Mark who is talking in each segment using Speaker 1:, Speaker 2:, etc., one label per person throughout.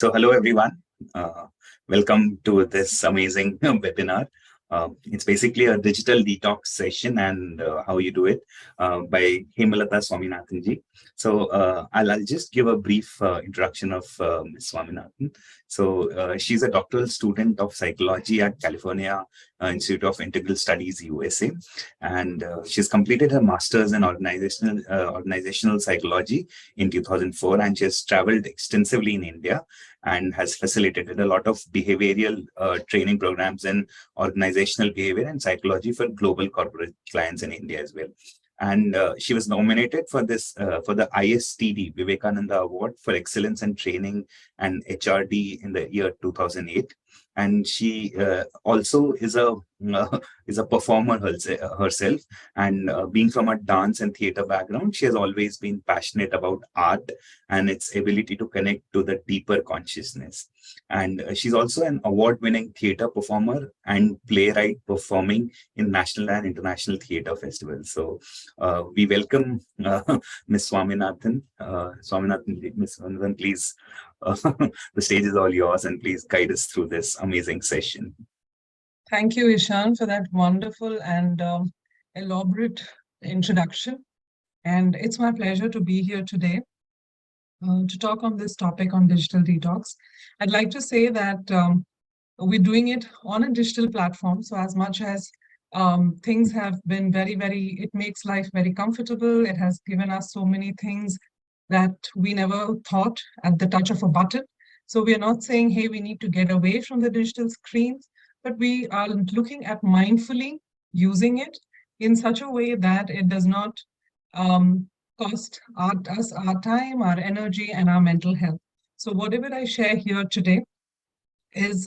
Speaker 1: So, hello everyone. Uh, Welcome to this amazing webinar. It's basically a digital detox session and how you do it by Hemalata Swaminathan ji. So, I'll just give a brief introduction of Ms. Swaminathan. So, she's a doctoral student of psychology at California Institute of Integral Studies, USA, and she's completed her master's in organizational psychology in 2004, and she has traveled extensively in India and has facilitated a lot of behavioral training programs in organizational behavior and psychology for global corporate clients in India as well. And she was nominated for this for the ISTD Vivekananda Award for Excellence in Training and HRD in the year 2008. And she also is a performer herself. And being from a dance and theater background, she has always been passionate about art and its ability to connect to the deeper consciousness. And she's also an award-winning theater performer and playwright performing in national and international theater festivals. So we welcome Ms. Swaminathan. Ms. Swaminathan, please, the stage is all yours, and please guide us through this amazing session.
Speaker 2: Thank you, Ishan, for that wonderful and elaborate introduction. And it's my pleasure to be here today to talk on this topic on digital detox. I'd like to say that we're doing it on a digital platform. So as much as things have been it makes life very comfortable. It has given us so many things that we never thought at the touch of a button. So we are not saying, hey, we need to get away from the digital screens, but we are looking at mindfully using it in such a way that it does not cost us our time, our energy, and our mental health. So whatever I share here today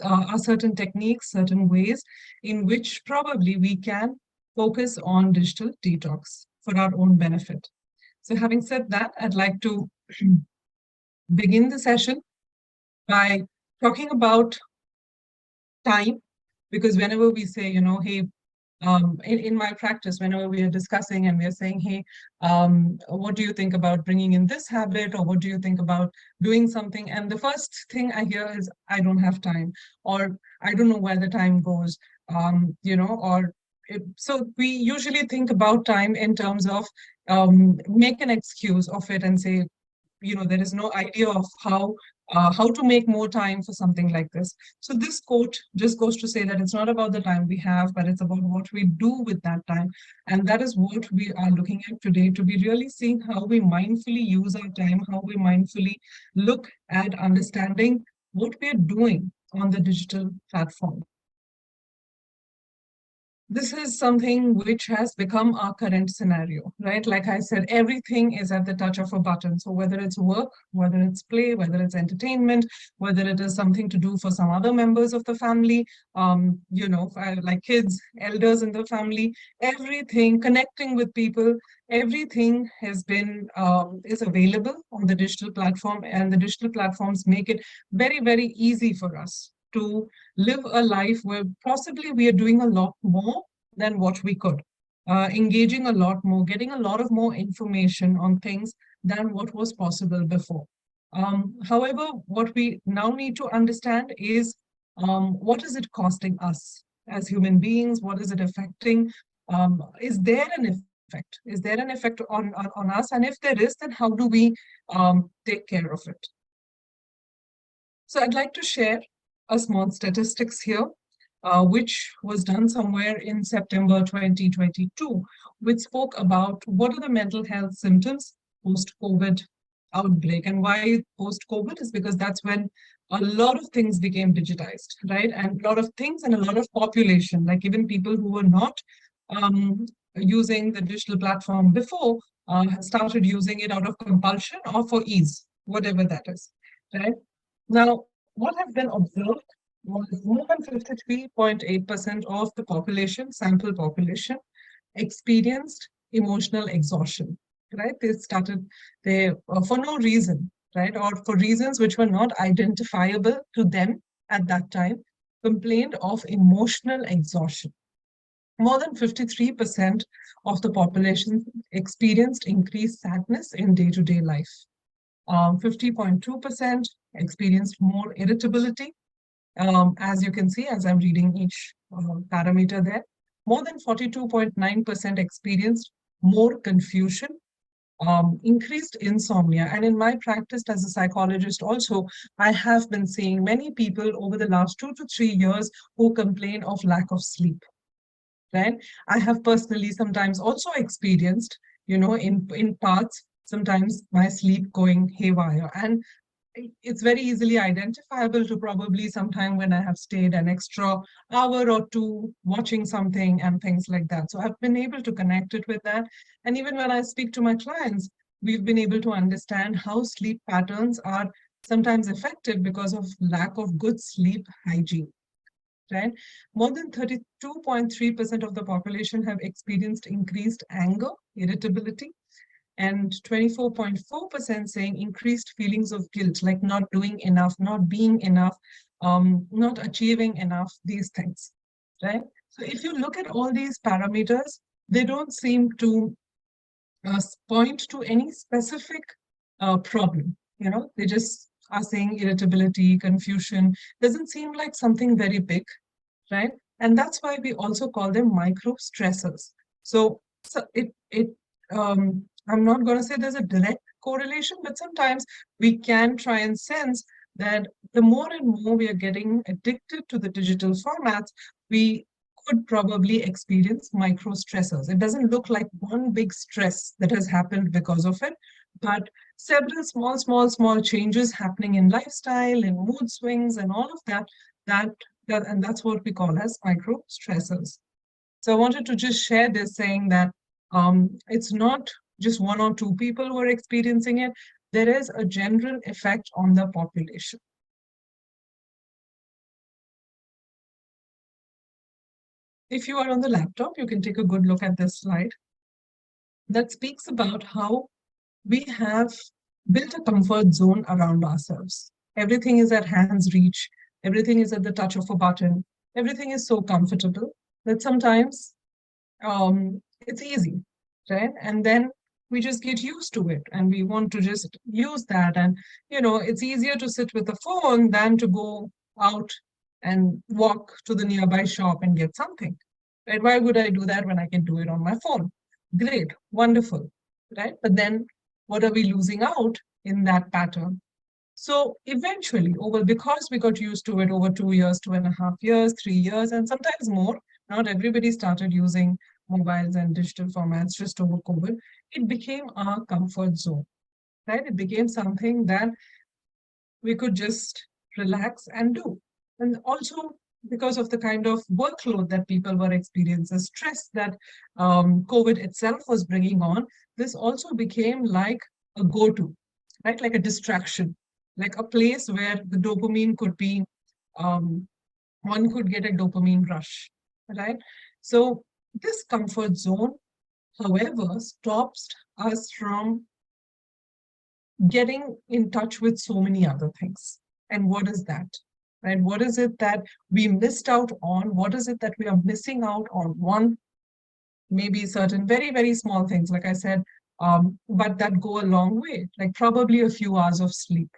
Speaker 2: are certain techniques, certain ways in which probably we can focus on digital detox for our own benefit. So having said that, I'd like to begin the session by talking about time, because whenever we say, hey, in my practice, whenever we are discussing and we are saying, hey, what do you think about bringing in this habit, or what do you think about doing something? And the first thing I hear is, I don't have time, or I don't know where the time goes, so we usually think about time in terms of make an excuse of it and say, there is no idea of how to make more time for something like this. So this quote just goes to say that it's not about the time we have, but it's about what we do with that time. And that is what we are looking at today, to be really seeing how we mindfully use our time, how we mindfully look at understanding what we are doing on the digital platform. This is something which has become our current scenario, right? Like I said, everything is at the touch of a button. So whether it's work, whether it's play, whether it's entertainment, whether it is something to do for some other members of the family, like kids, elders in the family, everything, connecting with people, everything has been, is available on the digital platform, and the digital platforms make it very, very easy for us to live a life where possibly we are doing a lot more than what we could, engaging a lot more, getting a lot of more information on things than what was possible before. However, what we now need to understand is what is it costing us as human beings? What is it affecting? Is there an effect? Is there an effect on us? And if there is, then how do we take care of it? So I'd like to share a small statistics here, which was done somewhere in September 2022, which spoke about what are the mental health symptoms post-COVID outbreak. And why post-COVID is because that's when a lot of things became digitized, right? And a lot of things and a lot of population, like even people who were not using the digital platform before, started using it out of compulsion or for ease, whatever that is, right? Now, what has been observed was more than 53.8% of the population, sample population, experienced emotional exhaustion, right? They for no reason, right? Or for reasons which were not identifiable to them at that time, complained of emotional exhaustion. More than 53% of the population experienced increased sadness in day-to-day life. 50.2% experienced more irritability. As you can see, as I'm reading each parameter there, more than 42.9% experienced more confusion, increased insomnia. And in my practice as a psychologist, also, I have been seeing many people over the last 2 to 3 years who complain of lack of sleep. Right? I have personally sometimes also experienced, in parts, sometimes my sleep going haywire. And it's very easily identifiable to probably sometime when I have stayed an extra hour or two watching something and things like that. So I've been able to connect it with that. And even when I speak to my clients, we've been able to understand how sleep patterns are sometimes affected because of lack of good sleep hygiene. Right? More than 32.3% of the population have experienced increased anger, irritability, and 24.4% saying increased feelings of guilt, like not doing enough, not being enough, not achieving enough, these things, right? So if you look at all these parameters, they don't seem to point to any specific problem. They just are saying irritability, confusion, doesn't seem like something very big, right? And that's why we also call them micro stressors. So I'm not going to say there's a direct correlation, but sometimes we can try and sense that the more and more we are getting addicted to the digital formats, we could probably experience micro stressors. It doesn't look like one big stress that has happened because of it, but several small changes happening in lifestyle, in mood swings, and all of that, that and that's what we call as micro stressors. So I wanted to just share this, saying that it's not just one or two people who are experiencing it. There is a general effect on the population. If you are on the laptop, you can take a good look at this slide that speaks about how we have built a comfort zone around ourselves. Everything is at hand's reach. Everything is at the touch of a button. Everything is so comfortable that sometimes it's easy, right? And then we just get used to it and we want to just use that. And, it's easier to sit with a phone than to go out and walk to the nearby shop and get something, right? Why would I do that when I can do it on my phone? Great, wonderful, right? But then what are we losing out in that pattern? So eventually, because we got used to it over 2 years, 2.5 years, 3 years, and sometimes more, not everybody started using mobiles and digital formats just over COVID, it became our comfort zone, right? It became something that we could just relax and do. And also because of the kind of workload that people were experiencing, stress that COVID itself was bringing on, this also became like a go-to, right? Like a distraction, like a place where the dopamine could be, um, one could get a dopamine rush, right? So this comfort zone, however, stops us from getting in touch with so many other things. And what is that? Right? What is it that we missed out on? What is it that we are missing out on? One, maybe certain very, very small things, like I said, but that go a long way, like probably a few hours of sleep,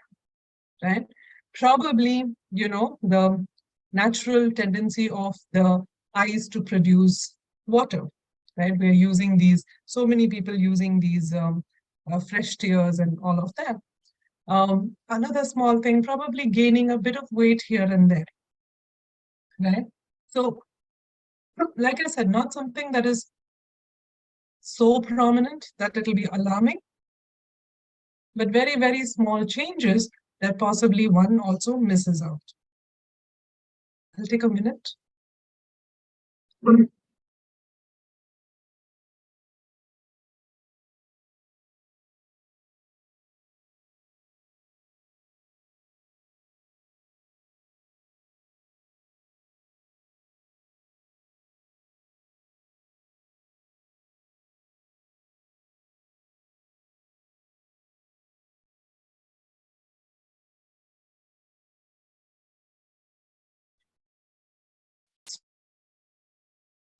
Speaker 2: right? Probably, the natural tendency of the eyes to produce water, right? We're using these, so many people using these fresh tears and all of that. Another small thing, probably gaining a bit of weight here and there, right? So, like I said, not something that is so prominent that it'll be alarming, but very, very small changes that possibly one also misses out. I'll take a minute.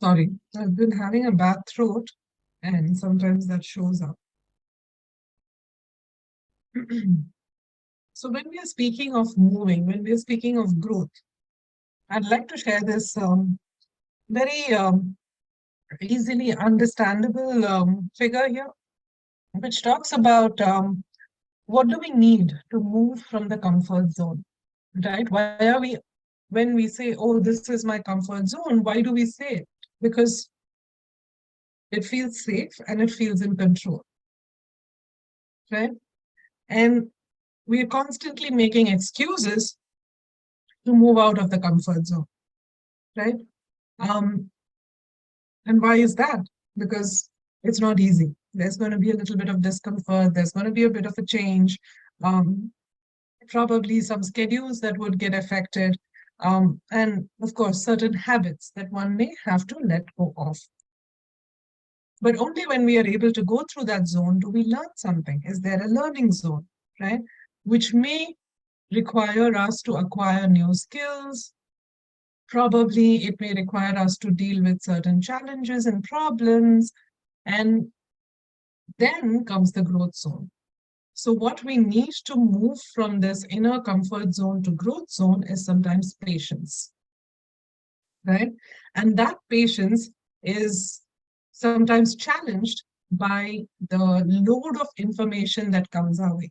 Speaker 2: Sorry, I've been having a bad throat and sometimes that shows up. So when we are speaking of moving, when we are speaking of growth, I'd like to share this very easily understandable figure here, which talks about what do we need to move from the comfort zone, right? Why are we, when we say, oh, this is my comfort zone, why do we say it? Because it feels safe and it feels in control, right? And we're constantly making excuses to move out of the comfort zone, right? Um, and why is that? Because it's not easy. There's going to be a little bit of discomfort. There's going to be a bit of a change. Um, Probably some schedules that would get affected. And of course, certain habits that one may have to let go of. But only when we are able to go through that zone do we learn something. Is there a learning zone, right? Which may require us to acquire new skills. Probably it may require us to deal with certain challenges and problems. And then comes the growth zone. So what we need to move from this inner comfort zone to growth zone is sometimes patience, right? And that patience is sometimes challenged by the load of information that comes our way,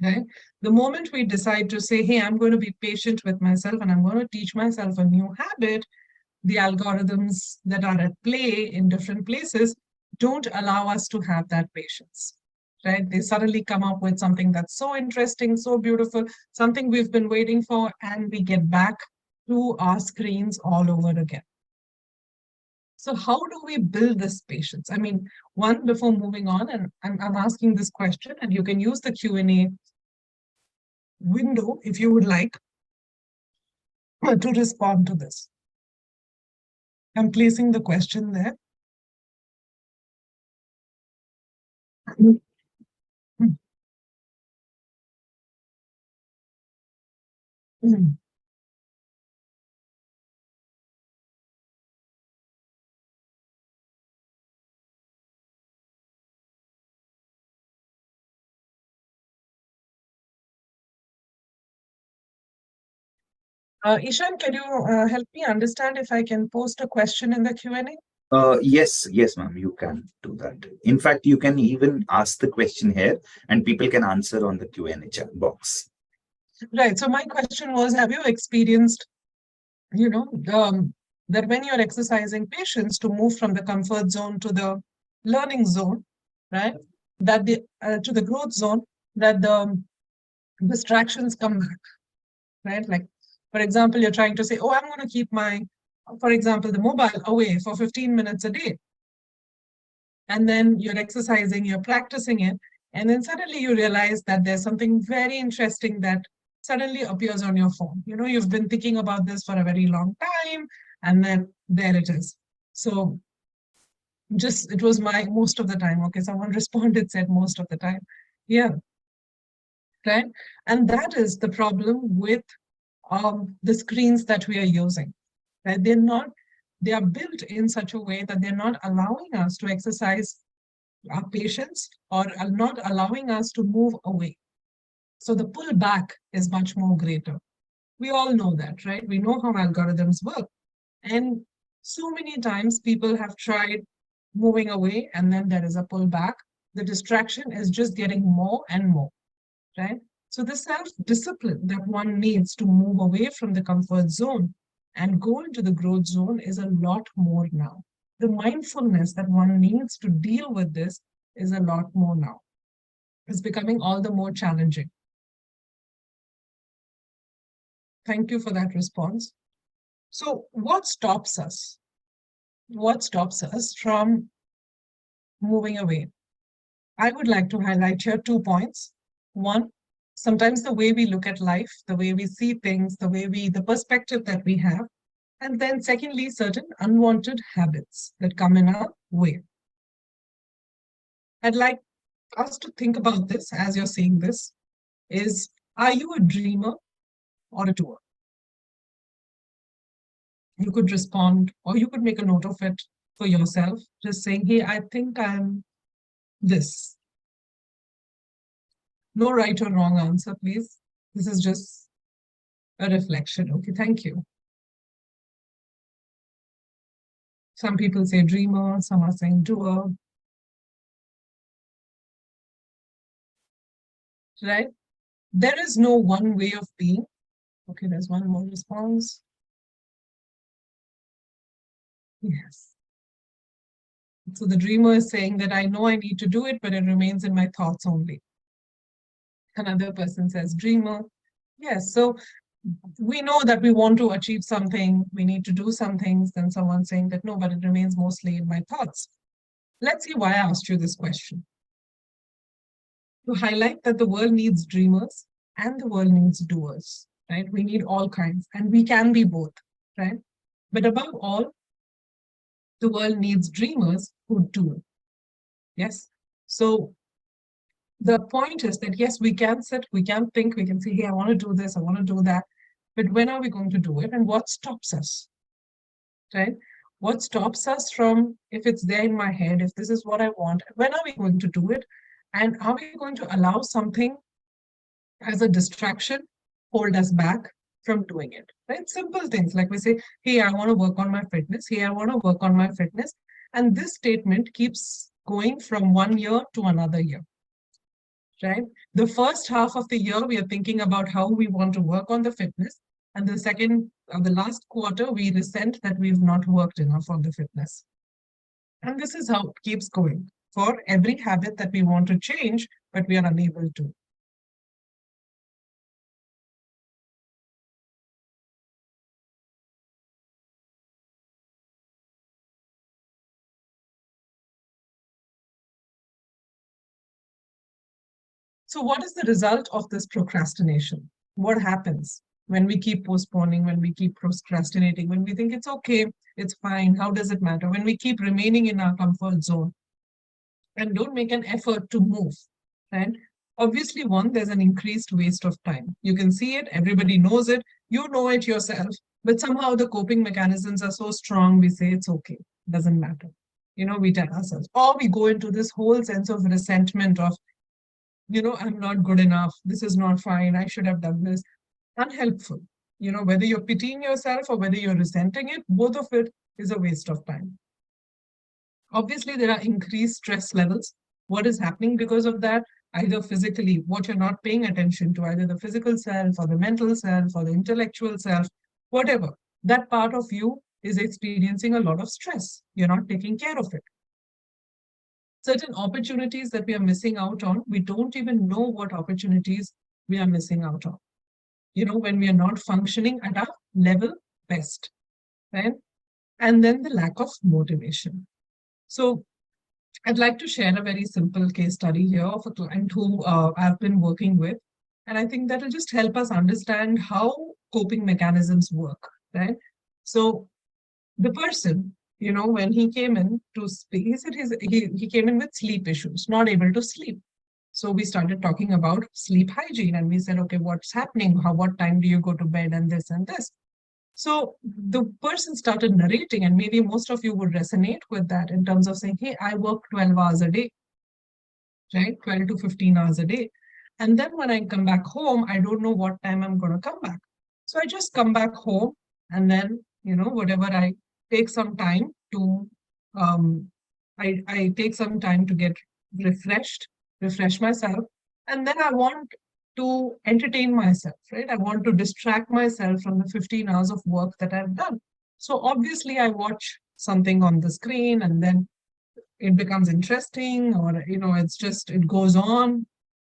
Speaker 2: right? The moment we decide to say, hey, I'm going to be patient with myself and I'm going to teach myself a new habit, the algorithms that are at play in different places don't allow us to have that patience, right? They suddenly come up with something that's so interesting, so beautiful, something we've been waiting for, and we get back to our screens all over again. So how do we build this patience? I mean, one, before moving on, and I'm asking this question, and you can use the Q&A window if you would like to respond to this. I'm placing the question there. Ishan, can you help me understand if I can post a question in the Q&A?
Speaker 1: Yes, yes, ma'am, you can do that. In fact, you can even ask the question here and people can answer on the Q&A chat box.
Speaker 2: Right. So my question was, have you experienced, you know, that when you're exercising patience to move from the comfort zone to the learning zone, right? That the to the growth zone, that the distractions come back, right? Like, for example, you're trying to say, oh, I'm going to keep my, for example, the mobile away for 15 minutes a day. And then you're exercising, you're practicing it, and then suddenly you realize that there's something very interesting that suddenly appears on your phone. You know, you've been thinking about this for a very long time, and then there it is. So just it was my most of the time. Okay, someone responded, said most of the time. Yeah, right. And that is the problem with the screens that we are using. Right? They are built in such a way that they're not allowing us to exercise our patience or are not allowing us to move away. So the pull back is much more greater. We all know that, right? We know how algorithms work. And so many times people have tried moving away and then there is a pullback. The distraction is just getting more and more, right? So the self-discipline that one needs to move away from the comfort zone and go into the growth zone is a lot more now. The mindfulness that one needs to deal with this is a lot more now. It's becoming all the more challenging. Thank you for that response. So what stops us? What stops us from moving away? I would like to highlight here 2 points. One, sometimes the way we look at life, the way we see things, the perspective that we have. And then secondly, certain unwanted habits that come in our way. I'd like us to think about this as you're seeing this is, are you a dreamer or a doer? You could respond or you could make a note of it for yourself, just saying, hey, I think I'm this. No right or wrong answer, please. This is just a reflection. Okay, thank you. Some people say dreamer, some are saying doer, right? There is no one way of being. Okay, there's one more response. Yes. So the dreamer is saying that I know I need to do it, but it remains in my thoughts only. Another person says dreamer. Yes, so we know that we want to achieve something, we need to do some things, then someone saying that no, but it remains mostly in my thoughts. Let's see why I asked you this question. To highlight that the world needs dreamers and the world needs doers, right? We need all kinds, and we can be both, right? But above all, the world needs dreamers who do. Yes. So the point is that yes, we can sit, we can think, we can say, hey, I want to do this, I want to do that. But when are we going to do it? And what stops us? Right? What stops us from, if it's there in my head, if this is what I want, when are we going to do it? And are we going to allow something as a distraction hold us back from doing it? Right? Simple things like we say, hey, I want to work on my fitness. Hey, I want to work on my fitness. And this statement keeps going from 1 year to another year. Right? The first half of the year, we are thinking about how we want to work on the fitness. And the second, the last quarter, we resent that we've not worked enough on the fitness. And this is how it keeps going for every habit that we want to change, but we are unable to. So what is the result of this procrastination? What happens when we keep postponing, when we keep procrastinating, when we think it's okay, it's fine, how does it matter? When we keep remaining in our comfort zone and don't make an effort to move, right? Obviously, one, there's an increased waste of time. You can see it, everybody knows it, you know it yourself, but somehow the coping mechanisms are so strong, we say it's okay, doesn't matter. We tell ourselves, or we go into this whole sense of resentment of, I'm not good enough, this is not fine, I should have done this. Unhelpful. Whether you're pitying yourself or whether you're resenting it, both of it is a waste of time. Obviously, there are increased stress levels. What is happening because of that? Either physically, what you're not paying attention to, either the physical self or the mental self or the intellectual self, whatever, that part of you is experiencing a lot of stress. You're not taking care of it. Certain opportunities that we are missing out on, we don't even know what opportunities we are missing out on. When we are not functioning at our level best, right? And then the lack of motivation. So I'd like to share a very simple case study here of a client who I've been working with. And I think that will just help us understand how coping mechanisms work, right? So the person, when he came in to speak, he said he came in with sleep issues, not able to sleep. So we started talking about sleep hygiene and we said, okay, what's happening? What time do you go to bed and this and this? So the person started narrating, and maybe most of you would resonate with that in terms of saying, hey, I work 12 hours a day, right? 12 to 15 hours a day. And then when I come back home, I don't know what time I'm going to come back. So I just come back home and then, whatever I take some time to, I take some time to get refresh myself. And then I want to entertain myself, right? I want to distract myself from the 15 hours of work that I've done. So obviously I watch something on the screen and then it becomes interesting, or it goes on,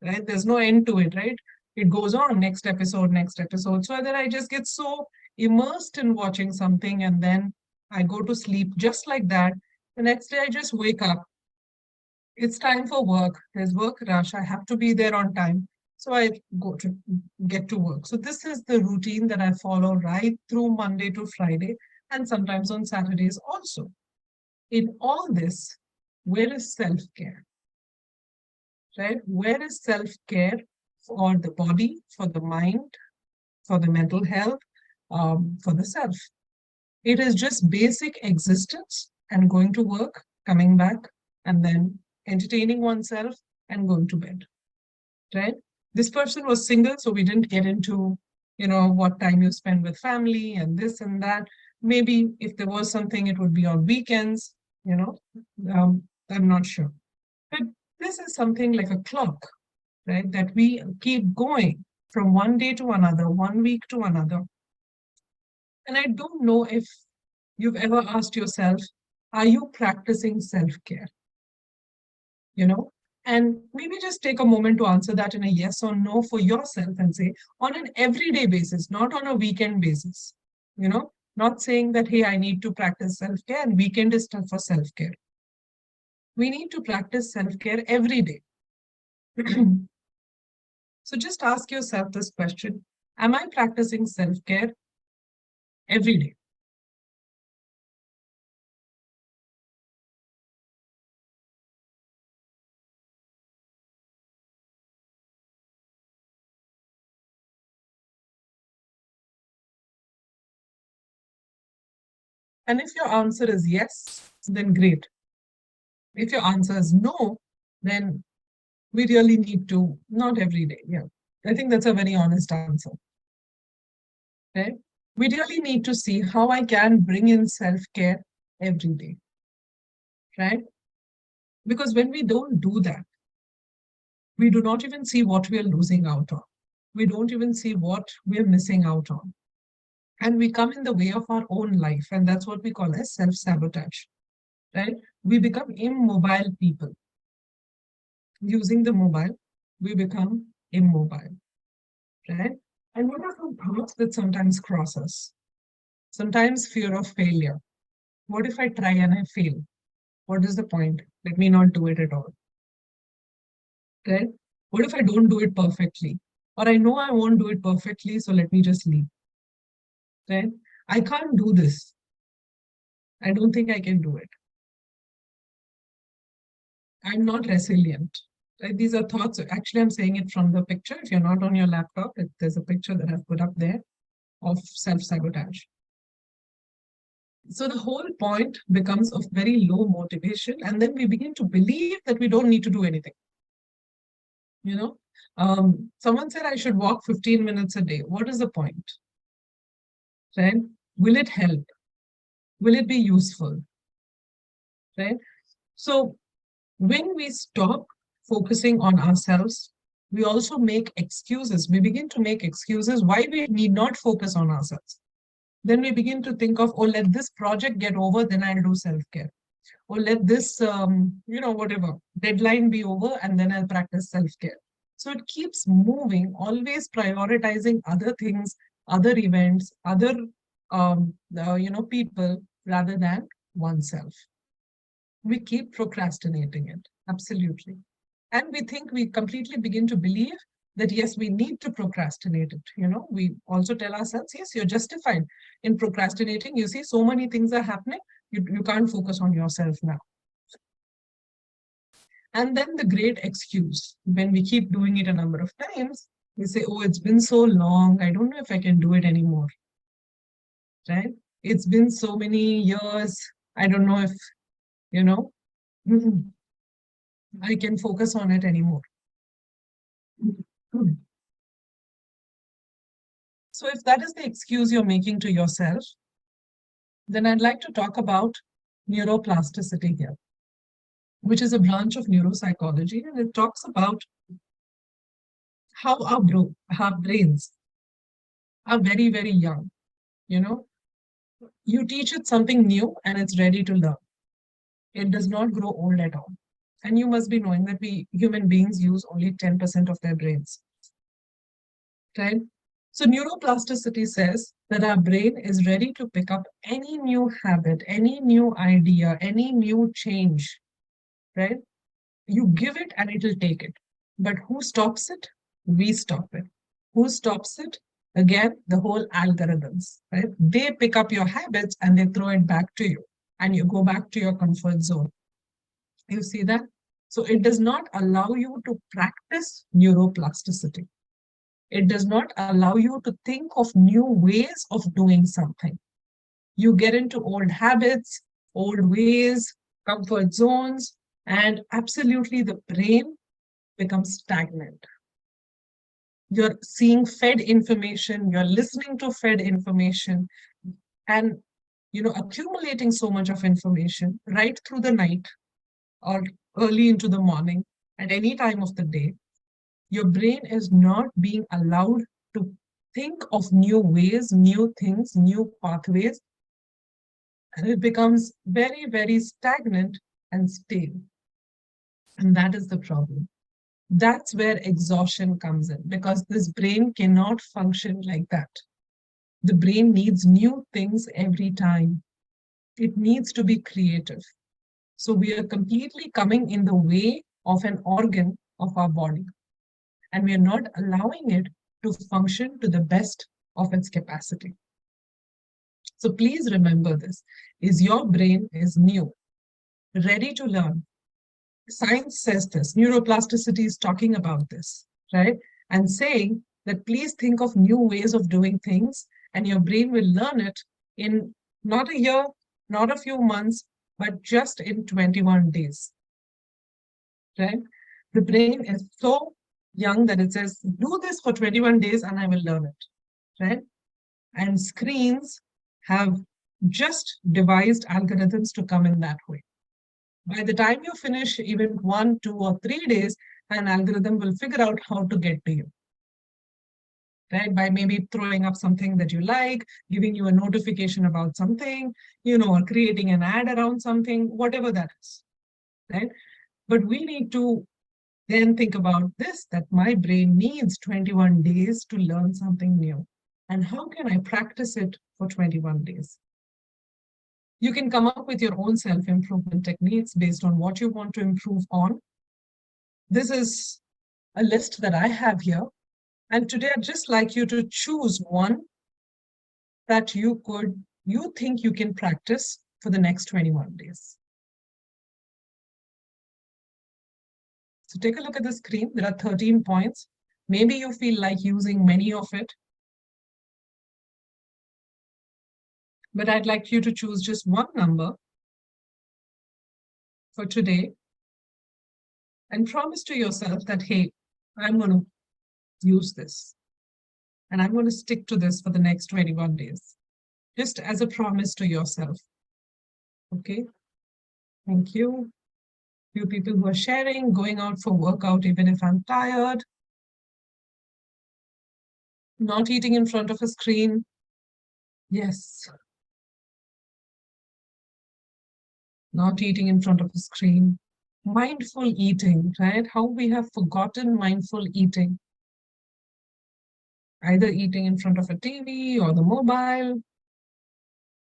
Speaker 2: right? There's no end to it, right? It goes on, next episode. So then I just get so immersed in watching something and then I go to sleep just like that. The next day I just wake up. It's time for work. There's work rush. I have to be there on time. So I get to work. So this is the routine that I follow right through Monday to Friday and sometimes on Saturdays also. In all this, where is self-care? Right? Where is self-care for the body, for the mind, for the mental health, for the self? It is just basic existence and going to work, coming back, and then entertaining oneself and going to bed, right? This person was single, so we didn't get into, what time you spend with family and this and that. Maybe if there was something, it would be on weekends, you know. I'm not sure. But this is something like a clock, right? That we keep going from one day to another, one week to another. And I don't know if you've ever asked yourself, are you practicing self-care? You know, and maybe just take a moment to answer that in a yes or no for yourself and say, on an everyday basis, not on a weekend basis, not saying that, hey, I need to practice self-care and weekend is for self-care. We need to practice self-care every day. So just ask yourself this question: am I practicing self-care every day? And if your answer is yes, then great. If your answer is no, then we really need to, not every day. Yeah. I think that's a very honest answer. Right? We really need to see how I can bring in self-care every day. Right? Because when we don't do that, we do not even see what we are losing out on. We don't even see what we're missing out on. And we come in the way of our own life. And that's what we call as self-sabotage. Right? We become immobile people. Using the mobile, we become immobile. Right? And what are some thoughts that sometimes cross us? Sometimes fear of failure. What if I try and I fail? What is the point? Let me not do it at all. Right? What if I don't do it perfectly? Or I know I won't do it perfectly, so let me just leave. Right? I can't do this. I don't think I can do it. I'm not resilient. Right? These are thoughts. Actually, I'm saying it from the picture. If you're not on your laptop, there's a picture that I've put up there of self-sabotage. So the whole point becomes of very low motivation, and then we begin to believe that we don't need to do anything. You know, someone said I should walk 15 minutes a day. What is the point? Right? Will it help? Will it be useful? Right? So when we stop focusing on ourselves, we also make excuses. We begin to make excuses why we need not focus on ourselves. Then we begin to think of, oh, let this project get over, then I'll do self-care. Or let this, whatever, deadline be over, and then I'll practice self-care. So it keeps moving, always prioritizing other things, other events, other, people, rather than oneself. We keep procrastinating it, absolutely. And we think, we completely begin to believe that, yes, we need to procrastinate it. We also tell ourselves, yes, you're justified in procrastinating. You see, so many things are happening. You can't focus on yourself now. And then the great excuse, when we keep doing it a number of times, we say, oh, it's been so long, I don't know if I can do it anymore. Right? It's been so many years, I don't know if, you know, I can focus on it anymore. So if that is the excuse you're making to yourself, then I'd like to talk about neuroplasticity here, which is a branch of neuropsychology, and it talks about how our brains are very, very young. You teach it something new and it's ready to learn. It does not grow old at all. And you must be knowing that we human beings use only 10% of their brains. Right? So neuroplasticity says that our brain is ready to pick up any new habit, any new idea, any new change. Right? You give it and it will take it. But who stops it? We stop it. Who stops it? Again, the whole algorithms, right? They pick up your habits and they throw it back to you, and you go back to your comfort zone. You see that? So it does not allow you to practice neuroplasticity. It does not allow you to think of new ways of doing something. You get into old habits, old ways, comfort zones, and absolutely the brain becomes stagnant. You're seeing fed information, you're listening to fed information, and accumulating so much of information right through the night or early into the morning at any time of the day. Your brain is not being allowed to think of new ways, new things, new pathways, and it becomes very, very stagnant and stale. And that is the problem. That's where exhaustion comes in, because this brain cannot function like that. The brain needs new things every time. It needs to be creative. So we are completely coming in the way of an organ of our body, and we are not allowing it to function to the best of its capacity. So please remember this, is your brain is new, ready to learn. Science says this, neuroplasticity is talking about this, right? And saying that please think of new ways of doing things, and your brain will learn it in not a year, not a few months, but just in 21 days, right? The brain is so young that it says, do this for 21 days and I will learn it, right? And screens have just devised algorithms to come in that way. By the time you finish even 1, 2, or 3 days, an algorithm will figure out how to get to you, right? By maybe throwing up something that you like, giving you a notification about something, or creating an ad around something, whatever that is, right? But we need to then think about this, that my brain needs 21 days to learn something new. And how can I practice it for 21 days? You can come up with your own self-improvement techniques based on what you want to improve on. This is a list that I have here. And today I'd just like you to choose one that you think you can practice for the next 21 days. So take a look at the screen. There are 13 points. Maybe you feel like using many of it, but I'd like you to choose just one number for today and promise to yourself that, hey, I'm going to use this and I'm going to stick to this for the next 21 days, just as a promise to yourself. Okay, thank you. Few people who are sharing, going out for workout even if I'm tired, not eating in front of a screen. Yes. Not eating in front of a screen. Mindful eating, right? How we have forgotten mindful eating. Either eating in front of a TV or the mobile.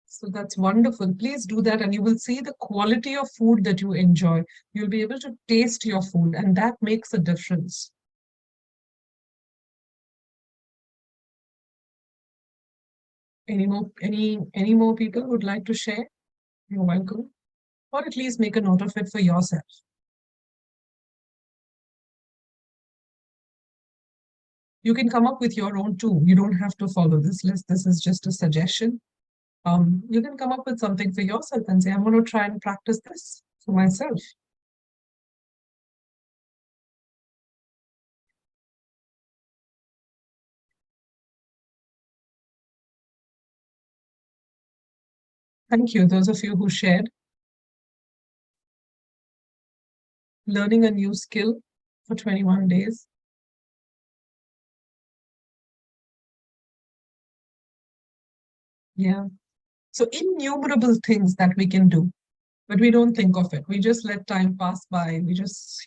Speaker 2: So that's wonderful. Please do that and you will see the quality of food that you enjoy. You'll be able to taste your food and that makes a difference. Any more people would like to share? You're welcome. Or at least make a note of it for yourself. You can come up with your own too. You don't have to follow this list. This is just a suggestion. You can come up with something for yourself and say, I'm going to try and practice this for myself. Thank you, those of you who shared. Learning a new skill for 21 days. Yeah. So innumerable things that we can do, but we don't think of it. We just let time pass by. We just,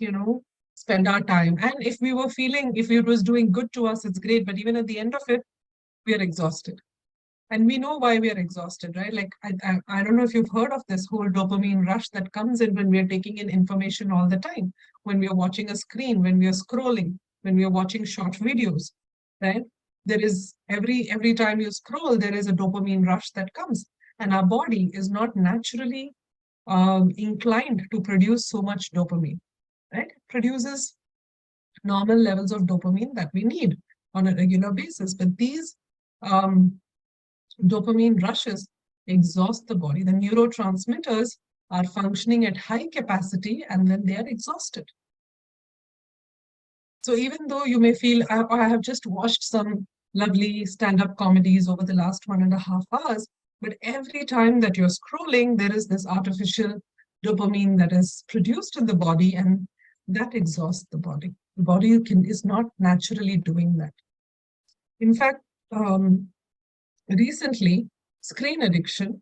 Speaker 2: spend our time. And if it was doing good to us, it's great. But even at the end of it, we are exhausted. And we know why we are exhausted, right? Like, I don't know if you've heard of this whole dopamine rush that comes in when we are taking in information all the time, when we are watching a screen, when we are scrolling, when we are watching short videos, right? There is every time you scroll, there is a dopamine rush that comes. And our body is not naturally inclined to produce so much dopamine, right? It produces normal levels of dopamine that we need on a regular basis. But these dopamine rushes exhaust the body. The neurotransmitters are functioning at high capacity and then they are exhausted. So even though you may feel, I have just watched some lovely stand-up comedies over the last 1.5 hours, but every time that you're scrolling, there is this artificial dopamine that is produced in the body, and that exhausts the body. The body is not naturally doing that. In fact, recently, screen addiction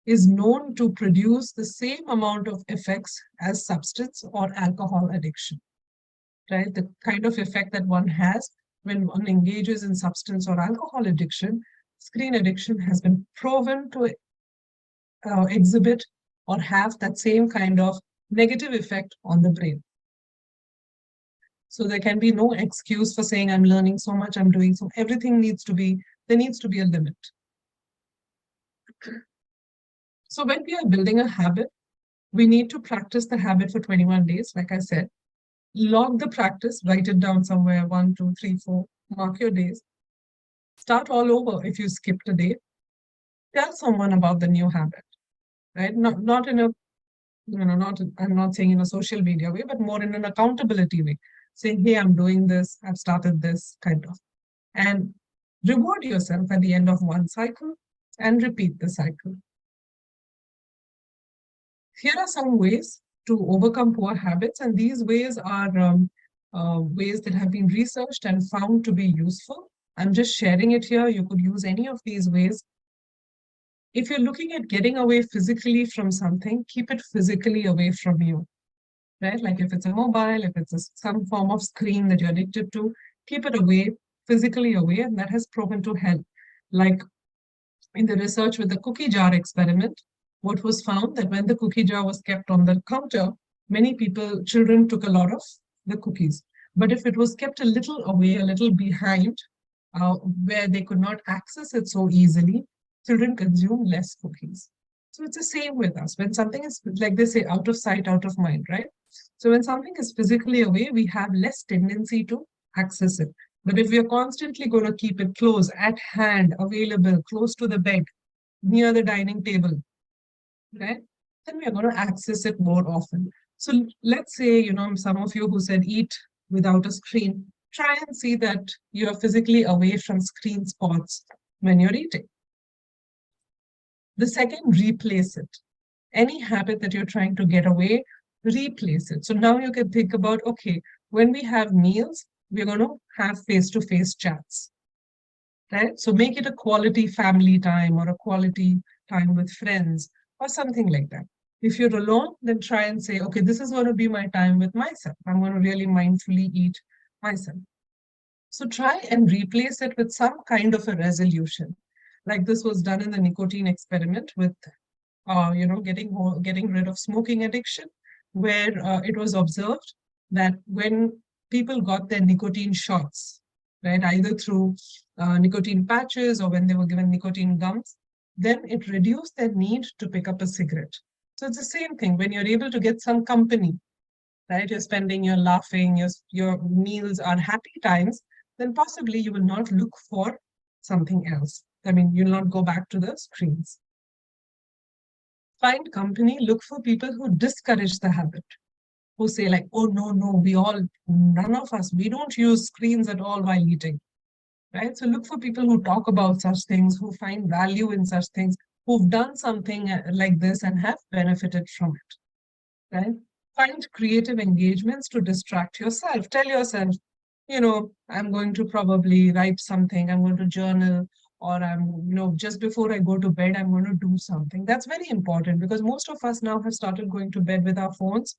Speaker 2: is known to produce the same amount of effects as substance or alcohol addiction, right? The kind of effect that one has when one engages in substance or alcohol addiction, screen addiction has been proven to exhibit or have that same kind of negative effect on the brain. So there can be no excuse for saying, I'm learning so much, I'm doing so. Everything needs to be, there needs to be a limit. So when we are building a habit, we need to practice the habit for 21 days, like I said. Log the practice, write it down somewhere, 1, 2, 3, 4, mark your days. Start all over if you skipped a day. Tell someone about the new habit, right? Not in a, I'm not saying in a social media way, but more in an accountability way. Saying, hey, I'm doing this, I've started this, kind of. And reward yourself at the end of one cycle and repeat the cycle. Here are some ways to overcome poor habits, and these ways are ways that have been researched and found to be useful. I'm just sharing it here. You could use any of these ways. If you're looking at getting away physically from something, keep it physically away from you, right? Like if it's a mobile, if it's some form of screen that you're addicted to, keep it away, physically away, and that has proven to help. Like in the research with the cookie jar experiment, what was found that when the cookie jar was kept on the counter, many people, children took a lot of the cookies. But if it was kept a little away, a little behind, where they could not access it so easily, children consume less cookies. So it's the same with us. When something is, like they say, out of sight, out of mind, right? So when something is physically away, we have less tendency to access it. But if we are constantly going to keep it close, at hand, available, close to the bed, near the dining table, right? Then we are going to access it more often. So let's say, some of you who said eat without a screen, try and see that you are physically away from screen spots when you're eating. The second, replace it. Any habit that you're trying to get away, replace it. So now you can think about, okay, when we have meals, we're going to have face-to-face chats, right? So make it a quality family time or a quality time with friends or something like that. If you're alone, then try and say, okay, this is going to be my time with myself. I'm going to really mindfully eat myself. So try and replace it with some kind of a resolution. Like this was done in the nicotine experiment with, getting rid of smoking addiction, where it was observed that when people got their nicotine shots, right, either through nicotine patches or when they were given nicotine gums, then it reduced their need to pick up a cigarette. So it's the same thing when you're able to get some company, right? You're spending, you're laughing, your meals are happy times, then possibly you will not look for something else. I mean, you'll not go back to the screens. Find company, look for people who discourage the habit, who say like, oh, no, none of us, we don't use screens at all while eating, right? So look for people who talk about such things, who find value in such things, who've done something like this and have benefited from it, right? Find creative engagements to distract yourself. Tell yourself, I'm going to probably write something, I'm going to journal, or I'm, just before I go to bed, I'm going to do something. That's very important because most of us now have started going to bed with our phones,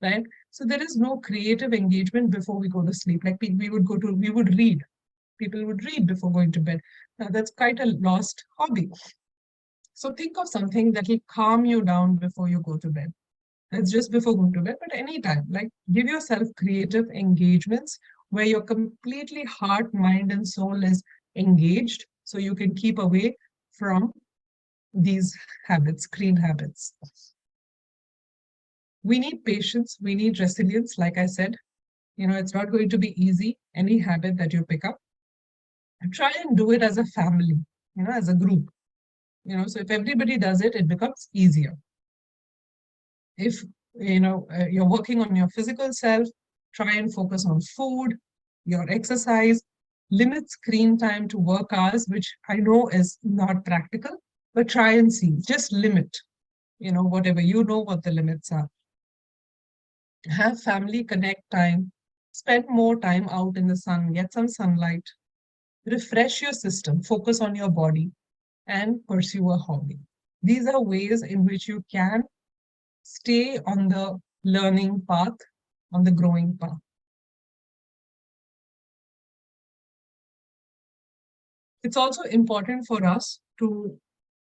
Speaker 2: right? So there is no creative engagement before we go to sleep. Like we would read. People would read before going to bed. Now that's quite a lost hobby. So think of something that will calm you down before you go to bed. It's just before going to bed, but anytime. Like give yourself creative engagements where your completely heart, mind, and soul is engaged so you can keep away from these habits, screen habits. We need patience, we need resilience, like I said. It's not going to be easy, any habit that you pick up. Try and do it as a family, as a group. So if everybody does it, it becomes easier. If you're working on your physical self, Try and focus on food, your exercise, limit screen time to work hours, which I know is not practical, but try and see. Just limit, whatever you know what the limits are. Have family connect time, spend more time out in the sun, get some sunlight, refresh your system, focus on your body, and pursue a hobby. These are ways in which you can stay on the learning path, on the growing path. It's also important for us to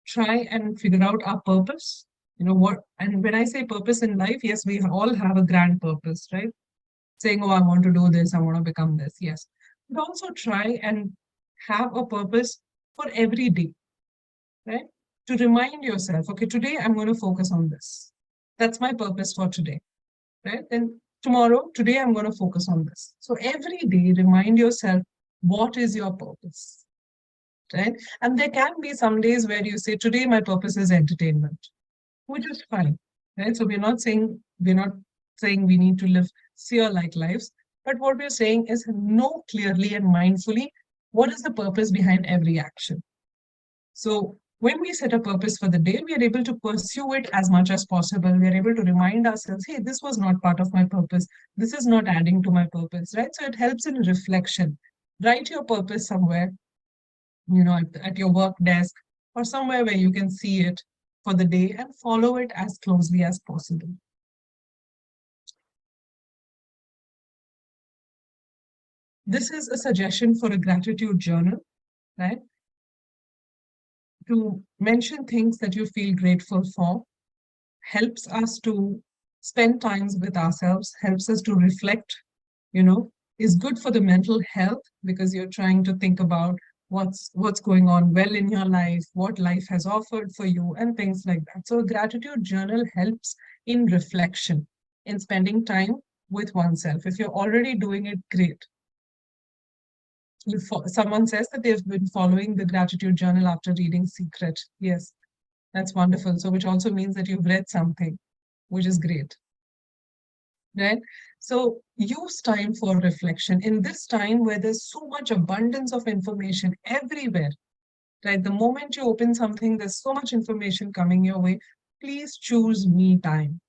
Speaker 2: try and figure out our purpose. What, and when I say purpose in life, yes, we all have a grand purpose, right? Saying, oh, I want to do this, I want to become this, yes. But also try and have a purpose for every day, right? To remind yourself, okay, today I'm going to focus on this. That's my purpose for today, right? Then tomorrow, today I'm going to focus on this. So every day, remind yourself, what is your purpose, right? And there can be some days where you say, today my purpose is entertainment, which is fine, right? So we're not saying we need to live seer-like lives, but what we're saying is know clearly and mindfully what is the purpose behind every action. So when we set a purpose for the day, we are able to pursue it as much as possible. We are able to remind ourselves, hey, this was not part of my purpose. This is not adding to my purpose, right? So it helps in reflection. Write your purpose somewhere, at your work desk or somewhere where you can see it for the day and follow it as closely as possible. This is a suggestion for a gratitude journal, right? To mention things that you feel grateful for helps us to spend times with ourselves, helps us to reflect, is good for the mental health because you're trying to think about what's going on well in your life, what life has offered for you, and things like that. So a gratitude journal helps in reflection, in spending time with oneself. If you're already doing it, great. If someone says that they've been following the gratitude journal after reading Secret, yes, that's wonderful. So which also means that you've read something, which is great, right? So use time for reflection. In this time where there's so much abundance of information everywhere, right? The moment you open something, there's so much information coming your way. Please choose me time.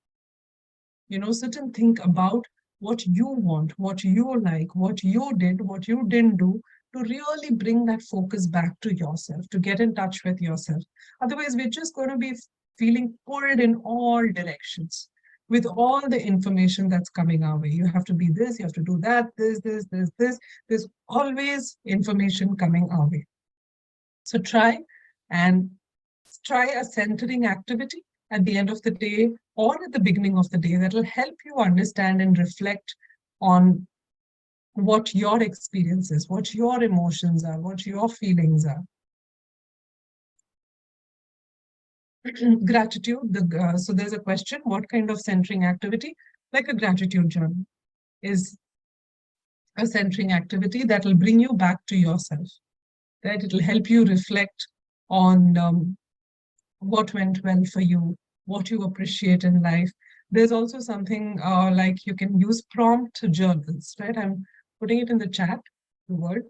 Speaker 2: Sit and think about what you want, what you like, what you did, what you didn't do, to really bring that focus back to yourself, to get in touch with yourself. Otherwise, we're just going to be feeling pulled in all directions with all the information that's coming our way. You have to be this, you have to do that, this. There's always information coming our way. So and try a centering activity at the end of the day or at the beginning of the day that will help you understand and reflect on what your experience is, what your emotions are, what your feelings are. Gratitude, so there's a question, what kind of centering activity? Like a gratitude journal is a centering activity that will bring you back to yourself, right? It will help you reflect on what went well for you, what you appreciate in life. There's also something like you can use prompt journals, right? I'm putting it in the chat, the word.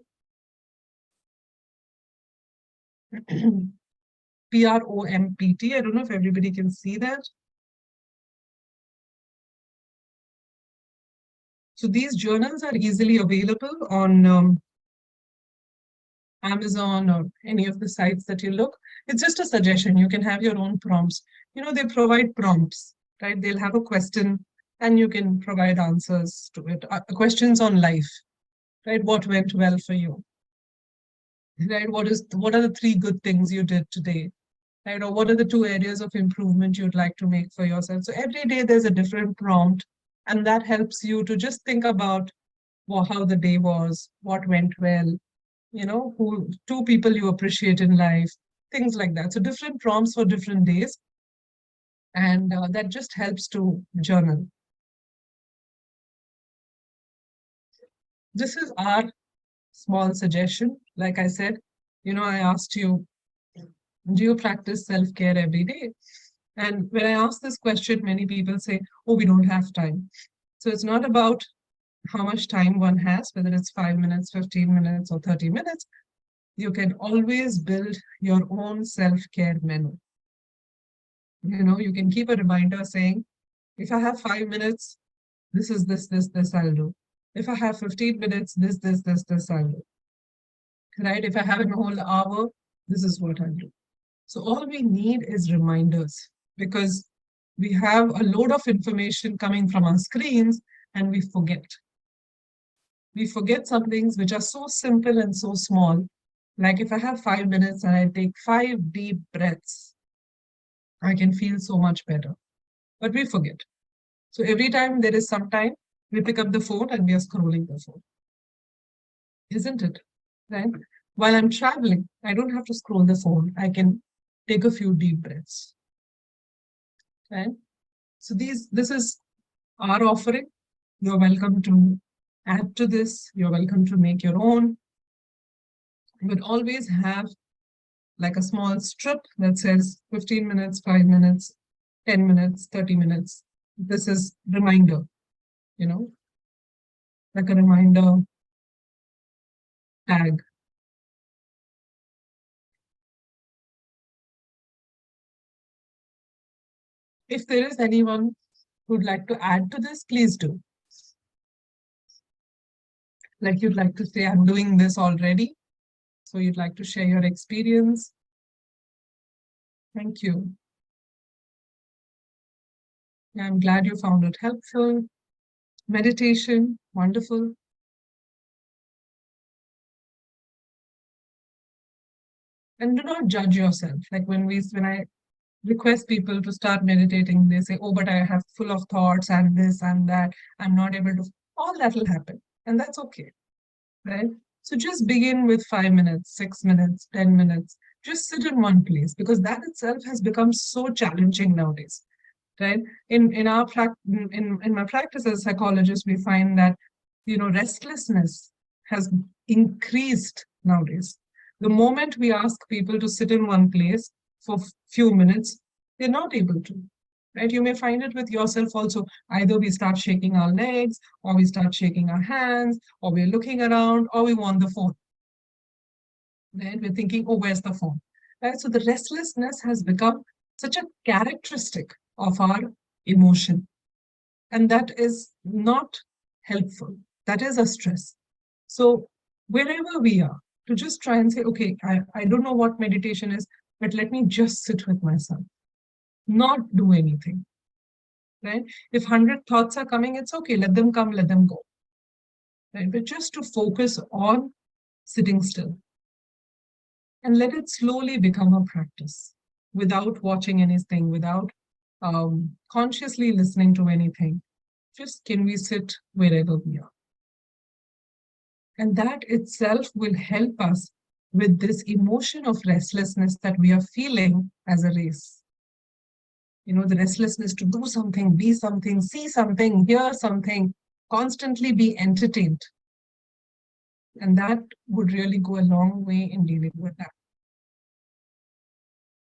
Speaker 2: PROMPT. I don't know if everybody can see that. So these journals are easily available on Amazon or any of the sites that you look. It's just a suggestion. You can have your own prompts. They provide prompts, right? They'll have a question and you can provide answers to it. Questions on life, right? What went well for you, right? What are the 3 good things you did today, right? Or what are the 2 areas of improvement you'd like to make for yourself? So every day there's a different prompt, and that helps you to just think about how the day was, what went well, who 2 people you appreciate in life, things like that. So different prompts for different days, and that just helps to journal. This is our small suggestion. Like I said, I asked you, do you practice self-care every day? And when I ask this question, many people say, oh, we don't have time. So it's not about how much time one has, whether it's 5 minutes, 15 minutes, or 30 minutes, you can always build your own self-care menu. You can keep a reminder saying, if I have 5 minutes, this is this I'll do. If I have 15 minutes, this I'll do. Right? If I have an whole hour, this is what I'll do. So all we need is reminders, because we have a load of information coming from our screens and we forget. We forget some things which are so simple and so small. Like if I have 5 minutes and I take 5 deep breaths, I can feel so much better. But we forget. So every time there is some time, we pick up the phone and we are scrolling the phone. Isn't it? Right? While I'm traveling, I don't have to scroll the phone. I can take a few deep breaths. Right? So this is our offering. You're welcome to add to this. You're welcome to make your own. But always have like a small strip that says 15 minutes, 5 minutes, 10 minutes, 30 minutes. This is reminder, like a reminder tag. If there is anyone who'd like to add to this, please do. Like you'd like to say, I'm doing this already. So you'd like to share your experience. Thank you. I'm glad you found it helpful. Meditation, wonderful. And do not judge yourself. Like when I request people to start meditating, they say, oh, but I have full of thoughts and this and that. I'm not able to. All that will happen. And that's okay. Right? So just begin with 5 minutes, 6 minutes, 10 minutes. Just sit in one place, because that itself has become so challenging nowadays. Right? In my practice as a psychologist, we find that restlessness has increased nowadays. The moment we ask people to sit in one place for few minutes, they're not able to. Right? You may find it with yourself also. Either we start shaking our legs, or we start shaking our hands, or we're looking around, or we want the phone. Right? We're thinking, oh, where's the phone? Right? So the restlessness has become such a characteristic of our emotion. And that is not helpful. That is a stress. So wherever we are, to just try and say, okay, I don't know what meditation is, but let me just sit with myself, not do anything. Right? If 100 thoughts are coming, it's okay. Let them come, let them go. Right? But just to focus on sitting still. And let it slowly become a practice, without watching anything, without consciously listening to anything. Just can we sit wherever we are? And that itself will help us with this emotion of restlessness that we are feeling as a race. The restlessness to do something, be something, see something, hear something, constantly be entertained. And that would really go a long way in dealing with that.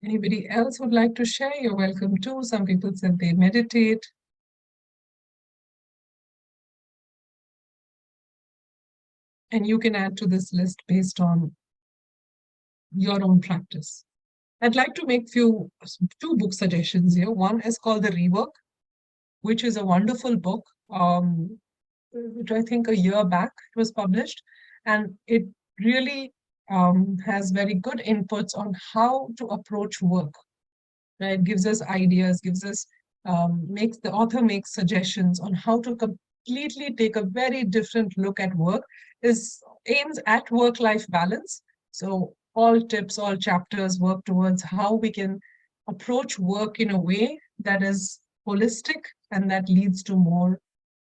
Speaker 2: Anybody else would like to share? You're welcome to. Some people said they meditate. And you can add to this list based on your own practice. I'd like to make two book suggestions here. One is called The Rework, which is a wonderful book, which I think a year back it was published. And it really has very good inputs on how to approach work. Right? It gives us ideas, the author makes suggestions on how to completely take a very different look at work. Aims at work-life balance. So all tips, all chapters work towards how we can approach work in a way that is holistic and that leads to more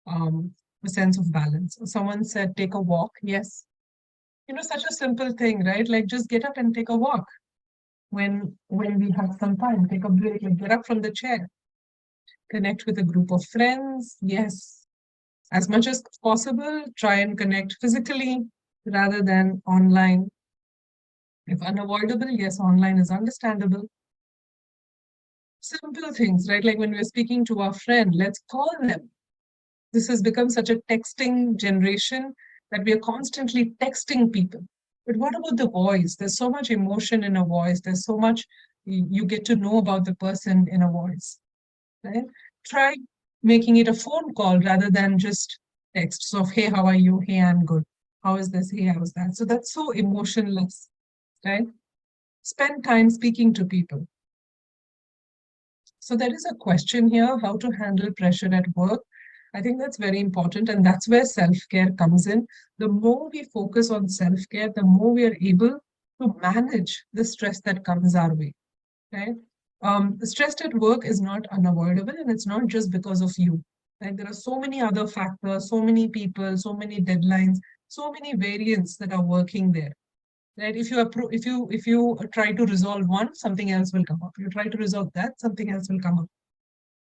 Speaker 2: a sense of balance. Someone said, take a walk. Yes. Such a simple thing, right? Like just get up and take a walk. When we have some time, take a break, like get up from the chair, connect with a group of friends. Yes, as much as possible, try and connect physically rather than online. If unavoidable, yes, online is understandable. Simple things, right? Like when we're speaking to our friend, let's call them. This has become such a texting generation that we are constantly texting people. But what about the voice? There's so much emotion in a voice. There's so much you get to know about the person in a voice, right? Try making it a phone call rather than just text. So, hey, how are you? Hey, I'm good. How is this? Hey, how is that? So that's so emotionless, right? Spend time speaking to people. So there is a question here, how to handle pressure at work. I think that's very important, and that's where self-care comes in. The more we focus on self-care, the more we are able to manage the stress that comes our way, right? Stress at work is not unavoidable, and it's not just because of you. Right? There are so many other factors, so many people, so many deadlines, so many variants that are working there. Right? If you try to resolve one, something else will come up. You try to resolve that, something else will come up.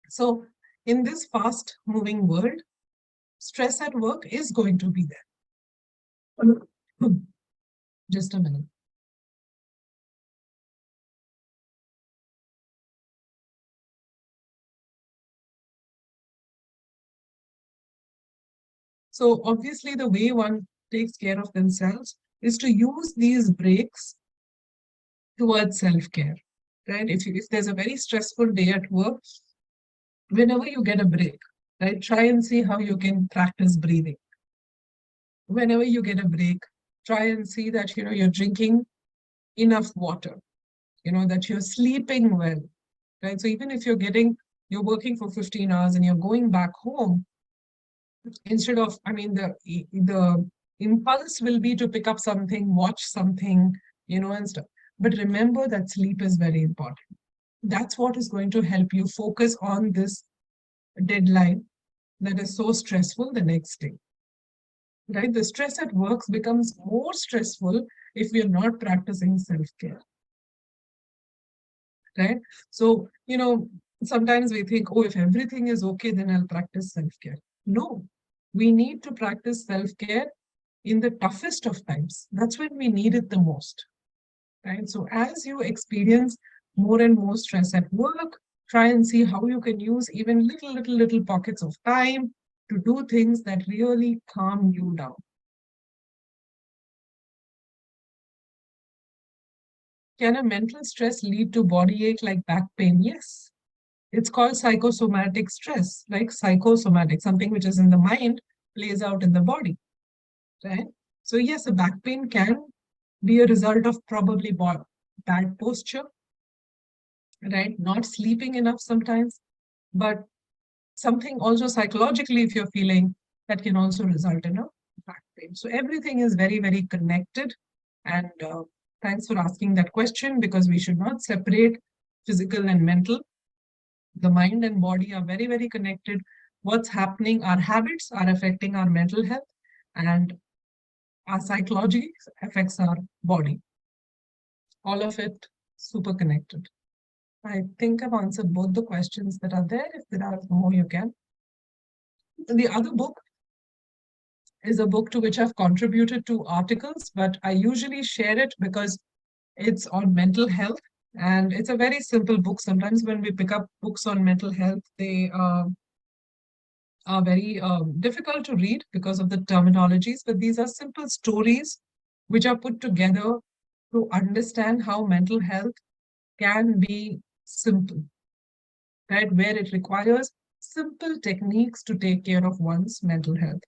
Speaker 2: So in this fast moving world, stress at work is going to be there. Just a minute. So obviously the way one takes care of themselves is to use these breaks towards self-care, right? If there's a very stressful day at work, whenever you get a break, right, try and see how you can practice breathing. Whenever you get a break, try and see that you're drinking enough water, that you're sleeping well, right? So even if you're working for 15 hours and you're going back home, instead of, I mean, the impulse will be to pick up something, watch something, and stuff. But remember that sleep is very important. That's what is going to help you focus on this deadline that is so stressful the next day, right? The stress at work becomes more stressful if we are not practicing self-care, right? So, sometimes we think, oh, if everything is okay, then I'll practice self-care. No, we need to practice self-care in the toughest of times. That's when we need it the most, right? So as you experience more and more stress at work, try and see how you can use even little pockets of time to do things that really calm you down. Can a mental stress lead to body ache like back pain? Yes. It's called psychosomatic stress, like psychosomatic, something which is in the mind plays out in the body, right? So yes, a back pain can be a result of probably bad posture, right? Not sleeping enough sometimes, but something also psychologically, if you're feeling, that can also result in a back pain. So everything is very connected. And thanks for asking that question, because we should not separate physical and mental. The mind and body are very connected. What's happening, our habits are affecting our mental health, and our psychology affects our body. All of it super connected. I think I've answered both the questions that are there. If there are more, you can. The other book is a book to which I've contributed to articles, but I usually share it because it's on mental health, and it's a very simple book. Sometimes when we pick up books on mental health, they are very difficult to read because of the terminologies, but these are simple stories which are put together to understand how mental health can be simple, right? Where it requires simple techniques to take care of one's mental health.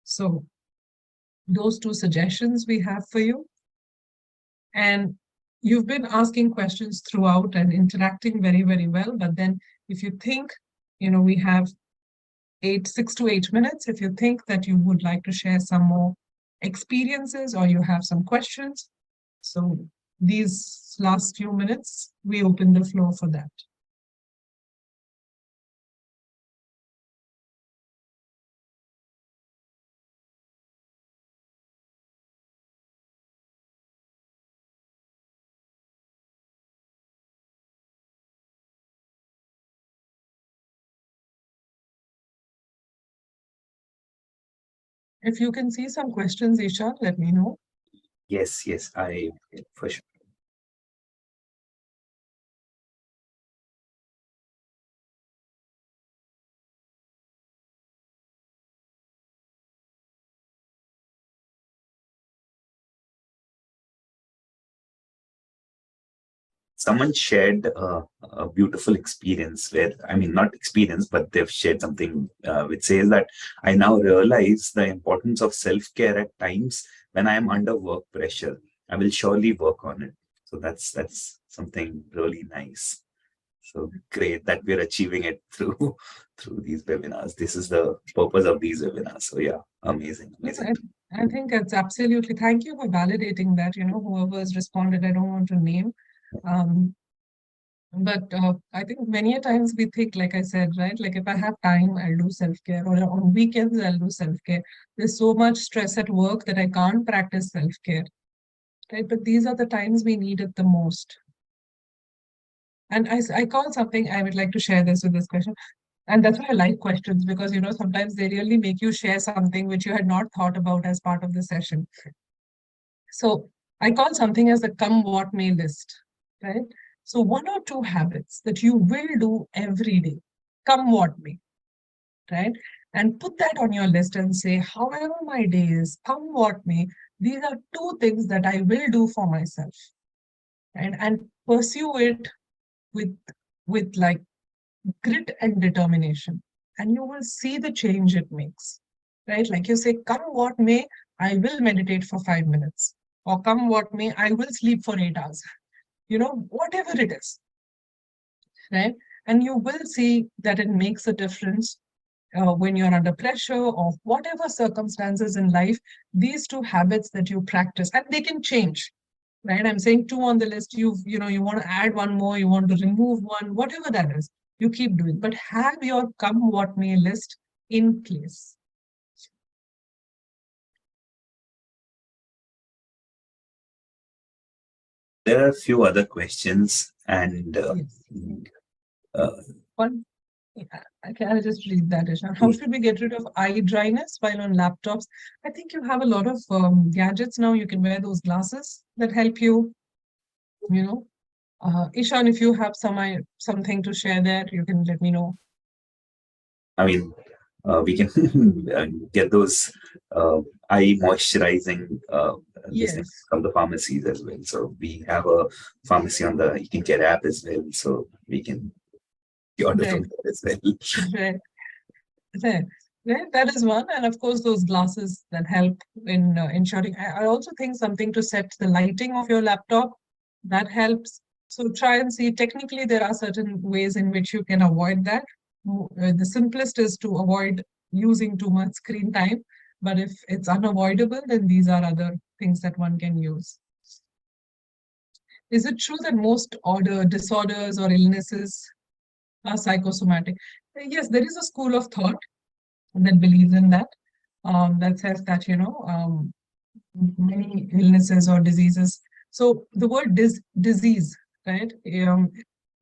Speaker 2: So those two suggestions we have for you. And you've been asking questions throughout and interacting very well. But then if you think, we have 6 to 8 minutes. If you think that you would like to share some more experiences or you have some questions, so these last few minutes, we open the floor for that. If you can see some questions, Isha, let me know.
Speaker 1: Yes, I for sure. someone shared a beautiful experience where, I mean, not experience, but they've shared something which says that I now realize the importance of self-care at times when I am under work pressure. I will surely work on it. So that's something really nice. So great that we're achieving it through through these webinars. This is the purpose of these webinars. So yeah, amazing,
Speaker 2: No,
Speaker 1: amazing.
Speaker 2: I think it's absolutely, thank you for validating that, whoever has responded, I don't want to name. Um, but I think many a times we think, like I said, right? Like if I have time, I'll do self-care, or on weekends, I'll do self-care. There's so much stress at work that I can't practice self-care, right? But these are the times we need it the most. And I call something, I would like to share this with this question. And that's why I like questions because, sometimes they really make you share something which you had not thought about as part of the session. So I call something as the come what may list, right? So one or two habits that you will do every day, come what may, right? And put that on your list and say, however my day is, come what may, these are two things that I will do for myself, right? And pursue it with like grit and determination, and you will see the change it makes, right? Like you say, come what may, I will meditate for 5 minutes, or come what may, I will sleep for 8 hours, whatever it is, right? And you will see that it makes a difference when you're under pressure or whatever circumstances in life. These two habits that you practice, and they can change, right? I'm saying two on the list. You want to add one more, you want to remove one, whatever that is, you keep doing. But have your come what may list in place.
Speaker 1: There are a few other questions, and
Speaker 2: Yes.
Speaker 1: uh,
Speaker 2: One, yeah, okay, I'll just read that, Ishan. How should we get rid of eye dryness while on laptops? I think you have a lot of gadgets now. You can wear those glasses that help you, you know. Ishan, if you have something to share there, you can let me know.
Speaker 1: I mean, we can get those uh, eye moisturizing this thing
Speaker 2: Yes,
Speaker 1: from the pharmacies as well. So we have a pharmacy on the Eating Care app as well, so we can order from
Speaker 2: right,
Speaker 1: there as well.
Speaker 2: right, right. Right, that is one, and of course those glasses that help in ensuring. I also think something to set the lighting of your laptop, that helps. So try and see. Technically, there are certain ways in which you can avoid that. The simplest is to avoid using too much screen time. But if it's unavoidable, then these are other things that one can use. Is it true that most order disorders or illnesses are psychosomatic? Yes, there is a school of thought that believes in that. That says that, many illnesses or diseases. So the word disease, right,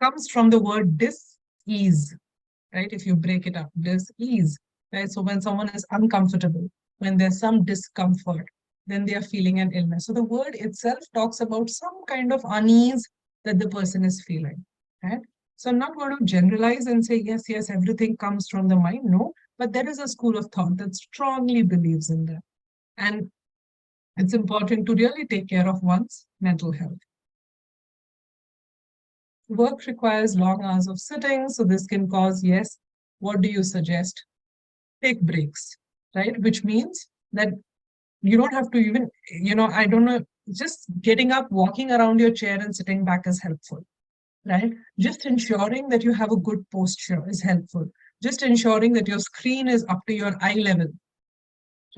Speaker 2: comes from the word dis-ease, right? If you break it up, dis-ease, right? So when someone is uncomfortable, when there's some discomfort, then they are feeling an illness. So the word itself talks about some kind of unease that the person is feeling, right? So I'm not going to generalize and say, yes, yes, everything comes from the mind. No, but there is a school of thought that strongly believes in that. And it's important to really take care of one's mental health. Work requires long hours of sitting, so this can cause, yes, what do you suggest? Take breaks, right? Which means that you don't have to even, I don't know, just getting up, walking around your chair and sitting back is helpful, right? Just ensuring that you have a good posture is helpful. Just ensuring that your screen is up to your eye level,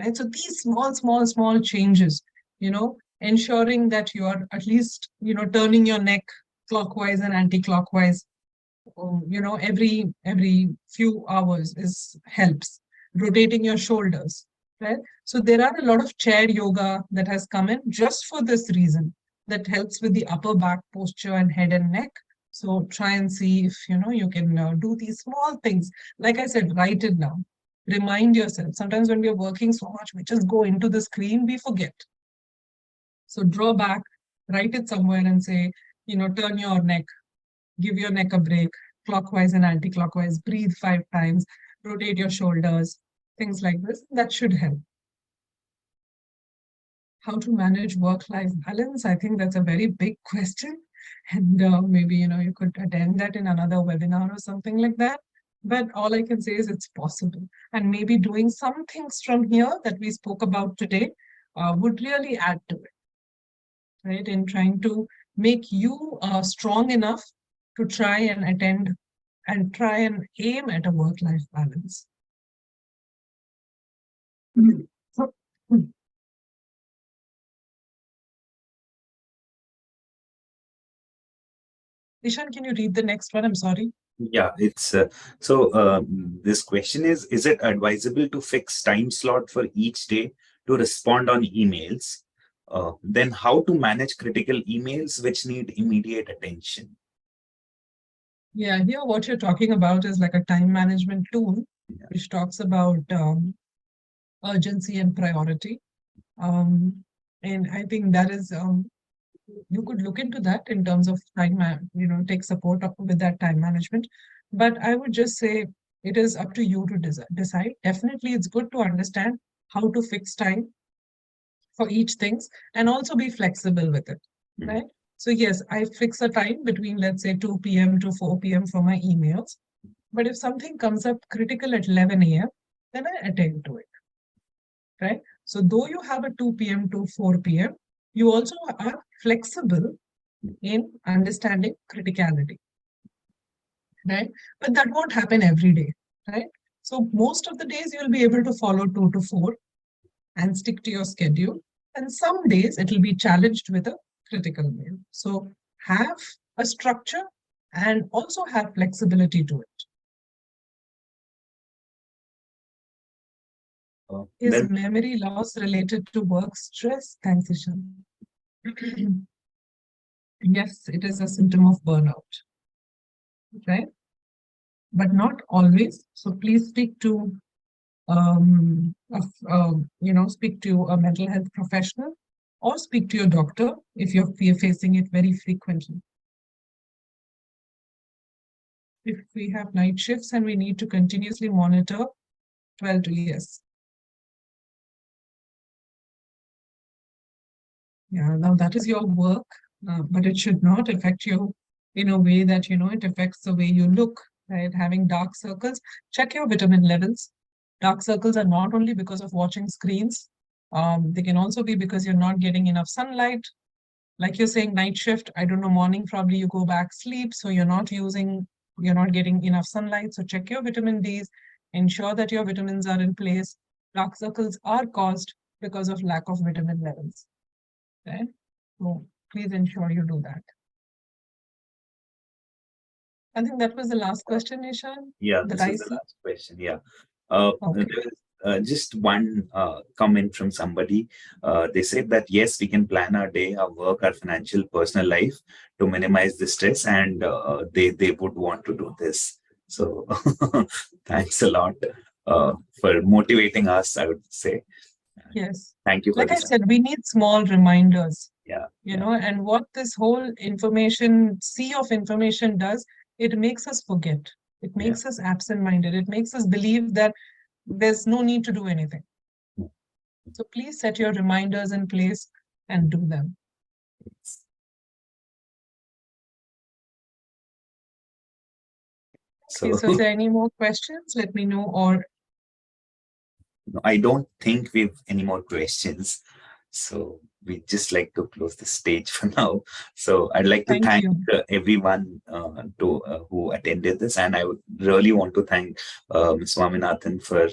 Speaker 2: right? So these small changes, ensuring that you are at least, turning your neck clockwise and anti-clockwise, every few hours is helps. Rotating your shoulders, right? So there are a lot of chair yoga that has come in just for this reason, that helps with the upper back posture and head and neck. So try and see if you can do these small things. Like I said, write it down. Remind yourself. Sometimes when we're working so much, we just go into the screen, we forget. So draw back, write it somewhere and say, turn your neck, give your neck a break, clockwise and anti-clockwise, breathe 5 times, rotate your shoulders, things like this. That should help. How to manage work-life balance? I think that's a very big question. and maybe you could attend that in another webinar or something like that. But all I can say is it's possible, and maybe doing some things from here that we spoke about today would really add to it, right? In trying to make you strong enough to try and attend and try and aim at a work-life balance. So, Ishan, can you read the next one? I'm sorry.
Speaker 1: Yeah, it's this question is it advisable to fix time slot for each day to respond on emails? Then how to manage critical emails which need immediate attention?
Speaker 2: Yeah, here what you're talking about is like a time management tool,
Speaker 1: Yeah.
Speaker 2: which talks about urgency and priority. Um, and I think that is, you could look into that in terms of take support with that time management. But I would just say it is up to you to decide. Definitely, it's good to understand how to fix time for each things and also be flexible with it,
Speaker 1: Mhm.
Speaker 2: right? So yes, I fix a time between, let's say, 2 p.m. to 4 p.m. for my emails. But if something comes up critical at 11 a.m., then I attend to it, right? So though you have a 2 p.m. to 4 p.m., you also are flexible in understanding criticality, right? But that won't happen every day, right? So most of the days you'll be able to follow 2 to 4 and stick to your schedule. And some days it will be challenged with a critical mail. So have a structure and also have flexibility to it. Is
Speaker 1: Then
Speaker 2: memory loss related to work stress? Thanks, Ishan. Yes, it is a symptom of burnout, right? But not always. So please speak to speak to a mental health professional or speak to your doctor if you're facing it very frequently. If we have night shifts and we need to continuously monitor 12 to yes. Yeah, now that is your work, but it should not affect you in a way that, it affects the way you look, right? Having dark circles, check your vitamin levels. Dark circles are not only because of watching screens, they can also be because you're not getting enough sunlight. Like you're saying, night shift, I don't know, morning, probably you go back sleep, so you're not getting enough sunlight. So check your vitamin Ds, ensure that your vitamins are in place. Dark circles are caused because of lack of vitamin levels. Okay, so please ensure you do that. I think that was the last question, Nishan,
Speaker 1: yeah,
Speaker 2: that
Speaker 1: this
Speaker 2: I
Speaker 1: is the
Speaker 2: see.
Speaker 1: last question. Yeah. There
Speaker 2: Okay.
Speaker 1: is just one comment from somebody. They said that yes, we can plan our day, our work, our financial, personal life to minimize the stress, and they would want to do this. So thanks a lot for motivating us, I would say.
Speaker 2: Yes.
Speaker 1: Thank you for
Speaker 2: Like I
Speaker 1: this.
Speaker 2: said, we need small reminders,
Speaker 1: Yeah, yeah,
Speaker 2: and what this whole information, sea of information does, it makes us forget. It
Speaker 1: yeah.
Speaker 2: makes us absent-minded. It makes us believe that there's no need to do anything. So please set your reminders in place and do them. Okay,
Speaker 1: So
Speaker 2: so if there are any more questions, let me know, or
Speaker 1: I don't think we've any more questions. So we just like to close the stage for now. So I'd like to
Speaker 2: thank
Speaker 1: thank
Speaker 2: you.
Speaker 1: everyone to who attended this, and I would really want to thank Ms. Swaminathan for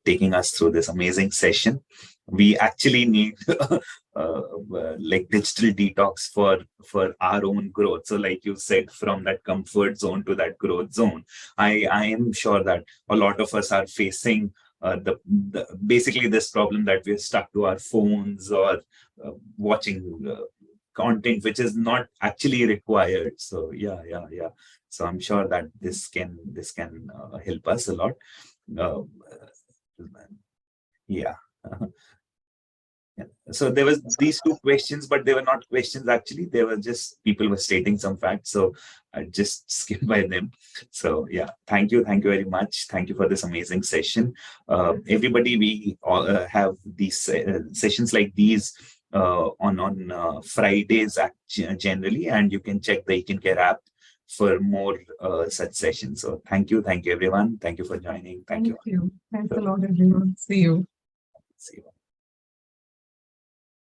Speaker 1: taking us through this amazing session. We actually need like digital detox for our own growth. So, like you said, from that comfort zone to that growth zone, I am sure that a lot of us are facing the basically this problem that we're stuck to our phones or watching content which is not actually required. So yeah. So I'm sure that this can help us a lot. uh, yeah. Yeah. So there was these two questions, but they were not questions actually. They were just people were stating some facts. So I just skipped by them. So yeah, thank you very much. Thank you for this amazing session. Everybody, we all, have these sessions like these on Fridays generally, and you can check the Eat Care app for more such sessions. So thank you everyone. Thank you for joining. Thank
Speaker 2: Thank
Speaker 1: you.
Speaker 2: you. Thanks a
Speaker 1: Sure.
Speaker 2: lot, everyone. See you.
Speaker 1: See you.